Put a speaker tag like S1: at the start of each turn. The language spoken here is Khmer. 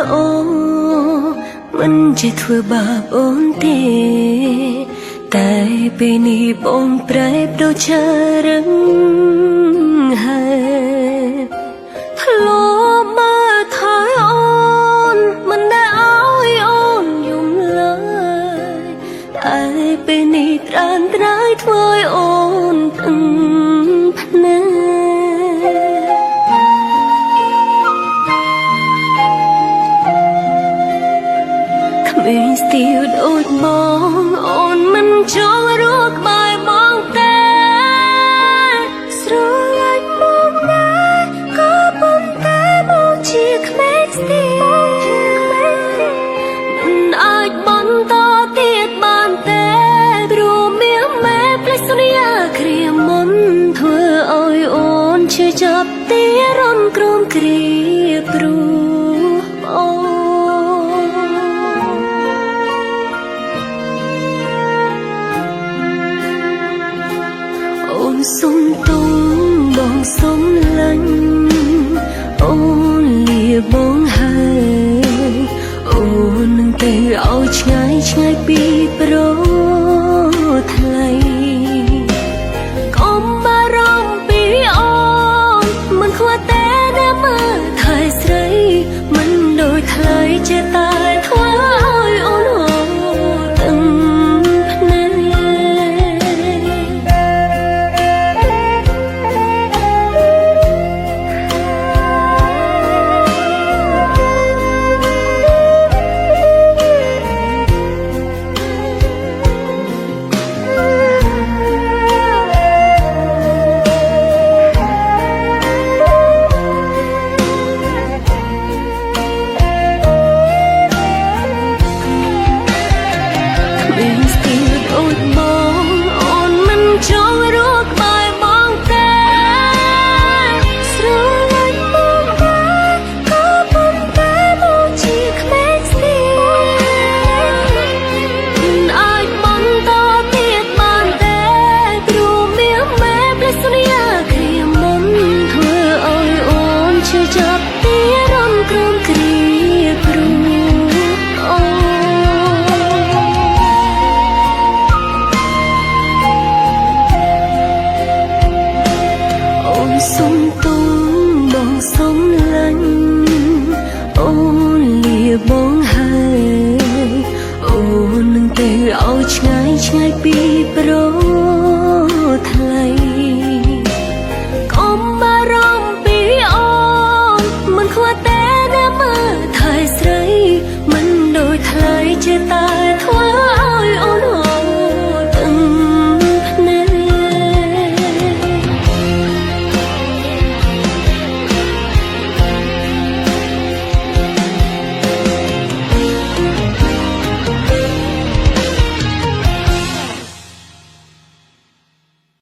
S1: ល្អមិនជាធ្វើបាបអូនទេតែពេលនេះបងប្រែប្ដូរឆារឹងហើយធ្លាប់មើលថយអូនមិនដែលឲ្យអូនយំឡើយតែពេលនេះត្រានត្រើយធ្វើឲ្យអូនទឹងភ្នែកមានស្ទីលដូចបងអូនមិនចូលរកក្បែរបងទេស្រឡាញ់បងដែរក៏ប៉ុន្តែបងជាក្មេងស្ទីលមិនអាចបន្តទៀតបានទេព្រោះមានម៉ែផ្លេចសន្យាគ្រាមុនធ្វើឲ្យអូនឈឺចាប់ទីរំគ្រោមគ្រាព្រោះអូសុំទុំបងសុំលាញ់អូនលាបងហើយអូននឹងទៅឲ្យឆ្ងាយឆ្ងាយពី